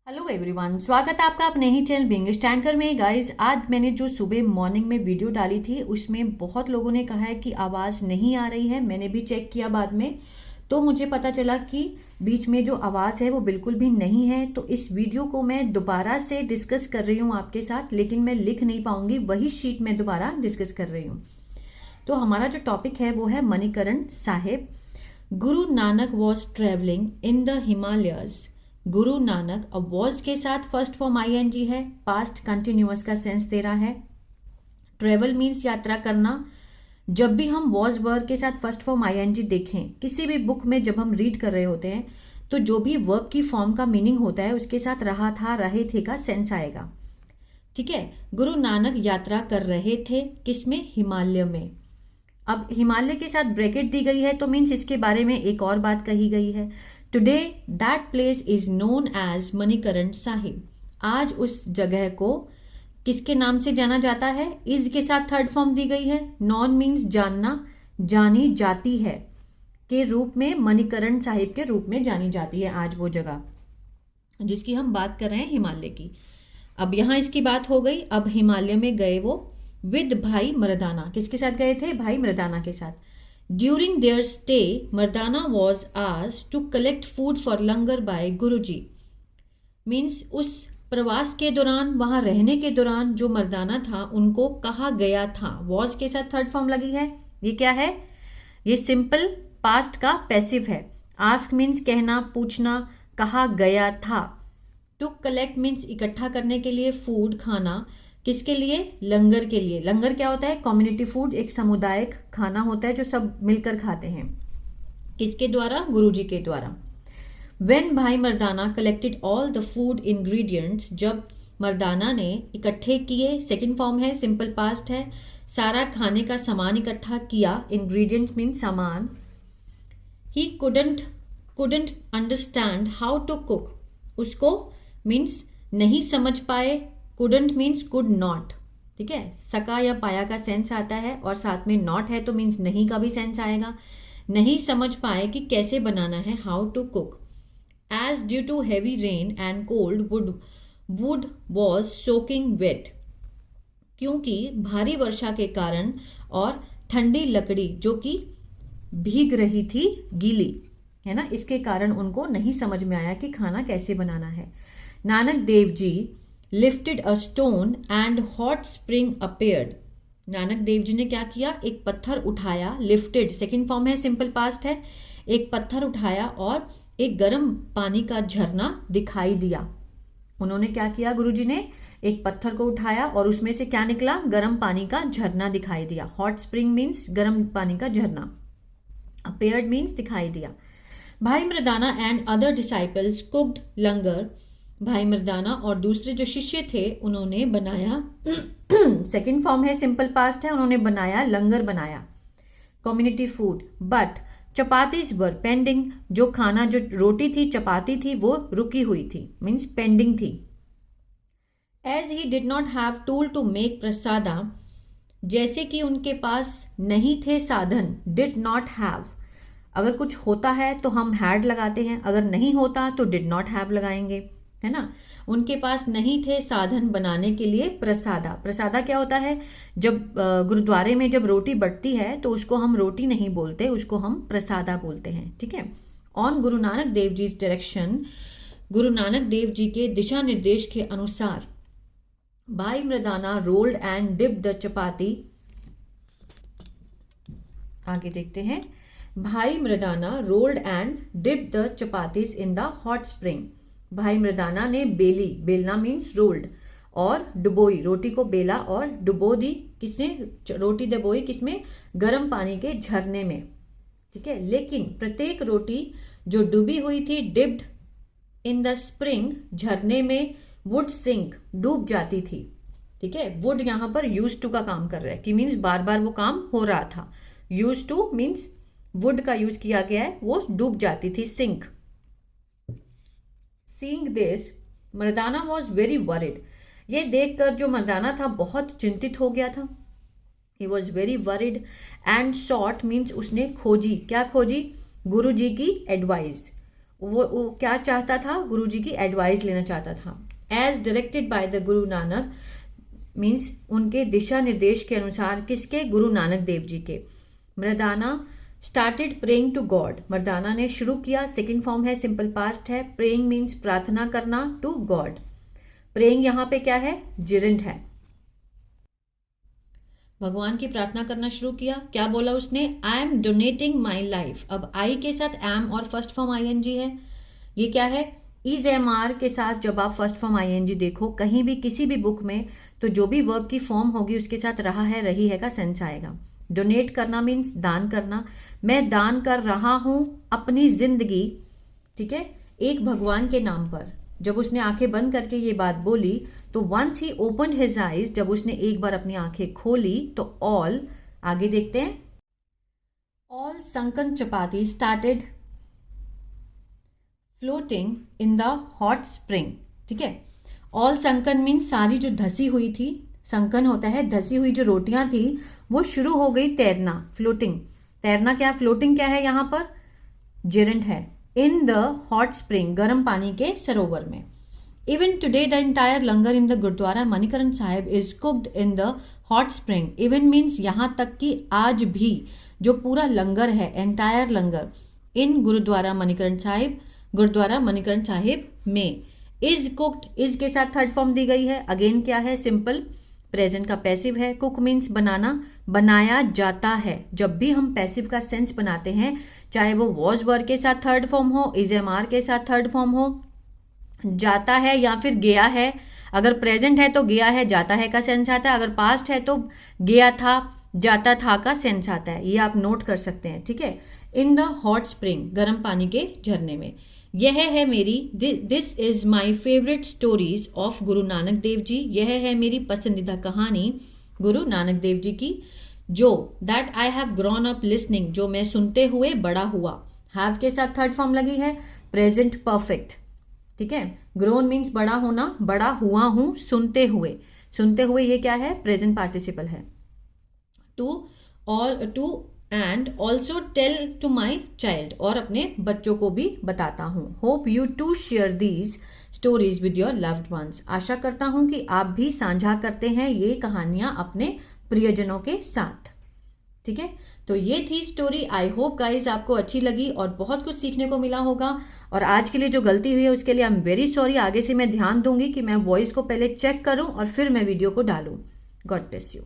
Hello everyone, स्वागत है आपका अपने ही चैनल बिंग टैंकर में। गाइस, आज मैंने जो सुबह मॉर्निंग में वीडियो डाली थी उसमें बहुत लोगों ने कहा है कि आवाज़ नहीं आ रही है। मैंने भी चेक किया बाद में, तो मुझे पता चला कि बीच में जो आवाज़ है वो बिल्कुल भी नहीं है। तो इस वीडियो को मैं दोबारा से डिस्कस कर रही हूँ आपके साथ, लेकिन मैं लिख नहीं पाऊँगी, वही शीट में दोबारा डिस्कस कर रही हूँ। तो हमारा जो टॉपिक है वो है Manikaran Sahib. Guru Nanak was travelling in the Himalayas. Guru Nanak, अब वॉज के साथ फर्स्ट फॉर्म आईएनजी है, पास्ट कंटिन्यूअस का सेंस दे रहा है। ट्रेवल मीन्स यात्रा करना। जब भी हम वॉज वर्ब के साथ फर्स्ट फॉर्म आईएनजी देखें किसी भी बुक में, जब हम रीड कर रहे होते हैं, तो जो भी वर्ब की फॉर्म का मीनिंग होता है उसके साथ रहा था, रहे थे का सेंस आएगा। ठीक है। गुरु नानक यात्रा कर रहे थे किसमें? हिमालय में। अब हिमालय के साथ ब्रैकेट दी गई है तो मीन्स इसके बारे में एक और बात कही गई है। Today that place is known as Manikaran Sahib. आज उस जगह को किसके नाम से जाना जाता है? इज के साथ थर्ड फॉर्म दी गई है। नॉन मीन्स जानना, जानी जाती है के रूप में, मणिकरण साहिब के रूप में जानी जाती है आज वो जगह जिसकी हम बात कर रहे हैं, हिमालय की। अब यहाँ इसकी बात हो गई। अब हिमालय में गए वो विद भाई मर्दाना। किसके साथ गए थे? भाई मर्दाना के साथ। During their stay Mardana was asked to collect food for langar by Guruji. Means उस प्रवास के दौरान, वहां रहने के दौरान जो मर्दाना था उनको कहा गया था। वॉज के साथ थर्ड फॉर्म लगी है। ये क्या है? ये सिंपल पास्ट का पैसिव है। आस्क मीन्स कहना, पूछना, कहा गया था। टू कलेक्ट मीन्स इकट्ठा करने के लिए, फूड खाना, किसके लिए? लंगर के लिए। लंगर क्या होता है? कम्युनिटी फूड, एक सामुदायिक खाना होता है जो सब मिलकर खाते हैं। किसके द्वारा? गुरुजी के द्वारा। वेन भाई Mardana collected all the food ingredients, जब मर्दाना ने इकट्ठे किए, सेकंड फॉर्म है, सिंपल पास्ट है, सारा खाने का सामान इकट्ठा किया। इंग्रेडिएंट्स मीन सामान। He couldn't understand how to cook. उसको मीन्स नहीं समझ पाए। Couldn't means could not. ठीक है, सका या पाया का सेंस आता है और साथ में नॉट है तो मीन्स नहीं का भी सेंस आएगा। नहीं समझ पाए कि कैसे बनाना है, how to cook. As due to heavy rain and cold wood was soaking wet. क्योंकि भारी वर्षा के कारण और ठंडी लकड़ी जो कि भीग रही थी, गीली है ना, इसके कारण उनको नहीं समझ में आया कि खाना कैसे बनाना है। Nanak Dev ji lifted a stone and hot spring appeared. Nanak Dev ji ने क्या किया? एक पत्थर उठाया। लिफ्टेड सेकंड फॉर्म है, सिंपल पास्ट है। एक पत्थर उठाया और एक गर्म पानी का झरना दिखाई दिया। उन्होंने क्या किया? गुरुजी ने एक पत्थर को उठाया और उसमें से क्या निकला? गर्म पानी का झरना दिखाई दिया। हॉट स्प्रिंग मीन्स गर्म पानी का झरना। अपेयर्ड मीन्स दिखाई दिया। भाई मर्दाना एंड अदर डिसाइपल्स कुक्ड लंगर। भाई मर्दाना और दूसरे जो शिष्य थे उन्होंने बनाया। सेकंड फॉर्म है, सिंपल पास्ट है। उन्होंने बनाया, लंगर बनाया, community food. But chapatis were pending. जो खाना, जो रोटी थी, चपाती थी, वो रुकी हुई थी, मीन्स पेंडिंग थी। As he did not have tool to make prasada. जैसे कि उनके पास नहीं थे साधन। डिड नॉट हैव, अगर कुछ होता है तो हम हैड लगाते हैं, अगर नहीं होता तो डिड नॉट हैव लगाएंगे, है ना। उनके पास नहीं थे साधन बनाने के लिए प्रसादा। प्रसादा क्या होता है? जब गुरुद्वारे में जब रोटी बटती है तो उसको हम रोटी नहीं बोलते, उसको हम प्रसादा बोलते हैं। ठीक है। On Guru Nanak Dev ji direction, Guru Nanak Dev जी के दिशा निर्देश के अनुसार, भाई Mardana rolled and dipped the chapati. आगे देखते हैं। भाई Mardana rolled and dipped the chapatis in the hot spring. भाई मर्दाना ने बेली, बेलना मीन्स रोल्ड, और डुबोई, रोटी को बेला और डुबो दी। किसने? रोटी डुबोई किसमें? गर्म पानी के झरने में। ठीक है। लेकिन प्रत्येक रोटी जो डूबी हुई थी, डिप्ड इन द स्प्रिंग, झरने में, वुड सिंक, डूब जाती थी। ठीक है। वुड यहाँ पर यूज टू का काम कर रहा है, कि मीन्स बार बार वो काम हो रहा था। यूज टू मीन्स वुड का यूज किया गया है, वो डूब जाती थी, sink. Seeing this Mardana was very worried. ये देखकर जो मर्दाना था बहुत चिंतित हो गया था। He was very worried and sought means उसने खोजी। क्या खोजी? गुरु जी की एडवाइस। वो क्या चाहता था, गुरु जी की एडवाइस लेना चाहता था। As directed by the Guru Nanak means उनके दिशा निर्देश के अनुसार, किसके, गुरु नानक देव जी के। मर्दाना स्टार्टेड प्रेइंग टू गॉड, मर्दाना ने शुरू किया, सेकेंड फॉर्म है, सिंपल पास्ट है। प्रेइंग मीन्स प्रार्थना करना, टू गॉड। प्रेइंग यहाँ पे क्या है, जिरेंट है। भगवान की प्रार्थना करना शुरू किया। क्या बोला उसने, I am donating my life. अब आई के साथ एम और फर्स्ट फॉर्म आईएनजी है। ये क्या है, इज एम आर के साथ जब आप फर्स्ट फॉर्म आईएनजी देखो कहीं भी किसी भी बुक में, तो जो भी वर्ब की फॉर्म होगी उसके साथ रहा है, रही है का सेंस आएगा। डोनेट करना मीन्स दान करना। मैं दान कर रहा हूं अपनी जिंदगी, ठीक है, एक भगवान के नाम पर। जब उसने आंखें बंद करके ये बात बोली तो once he opened his eyes, जब उसने एक बार अपनी आंखें खोली तो ऑल, आगे देखते हैं, all sunken chapati started floating in the hot spring, ठीक है। ऑल संकन मीन्स सारी जो धसी हुई थी, संकन होता है धसी हुई जो रोटियां थी, वो शुरू हो गई तैरना, फ्लोटिंग। तैरना क्या, फ्लोटिंग क्या है यहाँ पर, जेरेंट है। इन द हॉट स्प्रिंग, गर्म पानी के सरोवर में। Even today the entire langar in the Gurdwara Manikaran Sahib is cooked in the hot spring. Even means यहाँ तक कि आज भी जो पूरा लंगर है, एंटायर लंगर, इन गुरुद्वारा मणिकरण साहिब, गुरुद्वारा मणिकरण साहिब में। इज कुक्ड, इज के साथ थर्ड फॉर्म दी गई है। अगेन क्या है, सिंपल प्रेजेंट का पैसिव है। कुक मीन्स बनाना, बनाया जाता है। जब भी हम पैसिव का सेंस बनाते हैं, चाहे वो वॉज वर्ब के साथ थर्ड फॉर्म हो, इज एम आर के साथ थर्ड फॉर्म हो, जाता है या फिर गया है। अगर प्रेजेंट है तो गया है जाता है का सेंस आता है, अगर पास्ट है तो गया था जाता था का सेंस आता है। ये आप नोट कर सकते हैं, ठीक है। इन द हॉट स्प्रिंग, गर्म पानी के झरने में। यह है मेरी, this is my favourite stories of Guru Nanak Dev जी। यह है मेरी पसंदीदा कहानी गुरु नानक देव जी की। जो that I have grown up listening, जो मैं सुनते हुए बड़ा हुआ। हैव के साथ थर्ड फॉर्म लगी है, प्रेजेंट परफेक्ट, ठीक है। ग्रोन मीन्स बड़ा होना, बड़ा हुआ हूं सुनते हुए। सुनते हुए ये क्या है, प्रेजेंट पार्टिसिपल है। To and also tell to my child, और अपने बच्चों को भी बताता हूँ। Hope you to share these stories with your loved ones. आशा करता हूँ कि आप भी साझा करते हैं ये कहानियां अपने प्रियजनों के साथ, ठीक है। तो ये थी स्टोरी। आई होप गाइज आपको अच्छी लगी और बहुत कुछ सीखने को मिला होगा। और आज के लिए जो गलती हुई है उसके लिए आई एम वेरी सॉरी। आगे से मैं ध्यान दूंगी कि मैं वॉइस को पहले चेक करूं और फिर मैं वीडियो को डालूं। God bless you.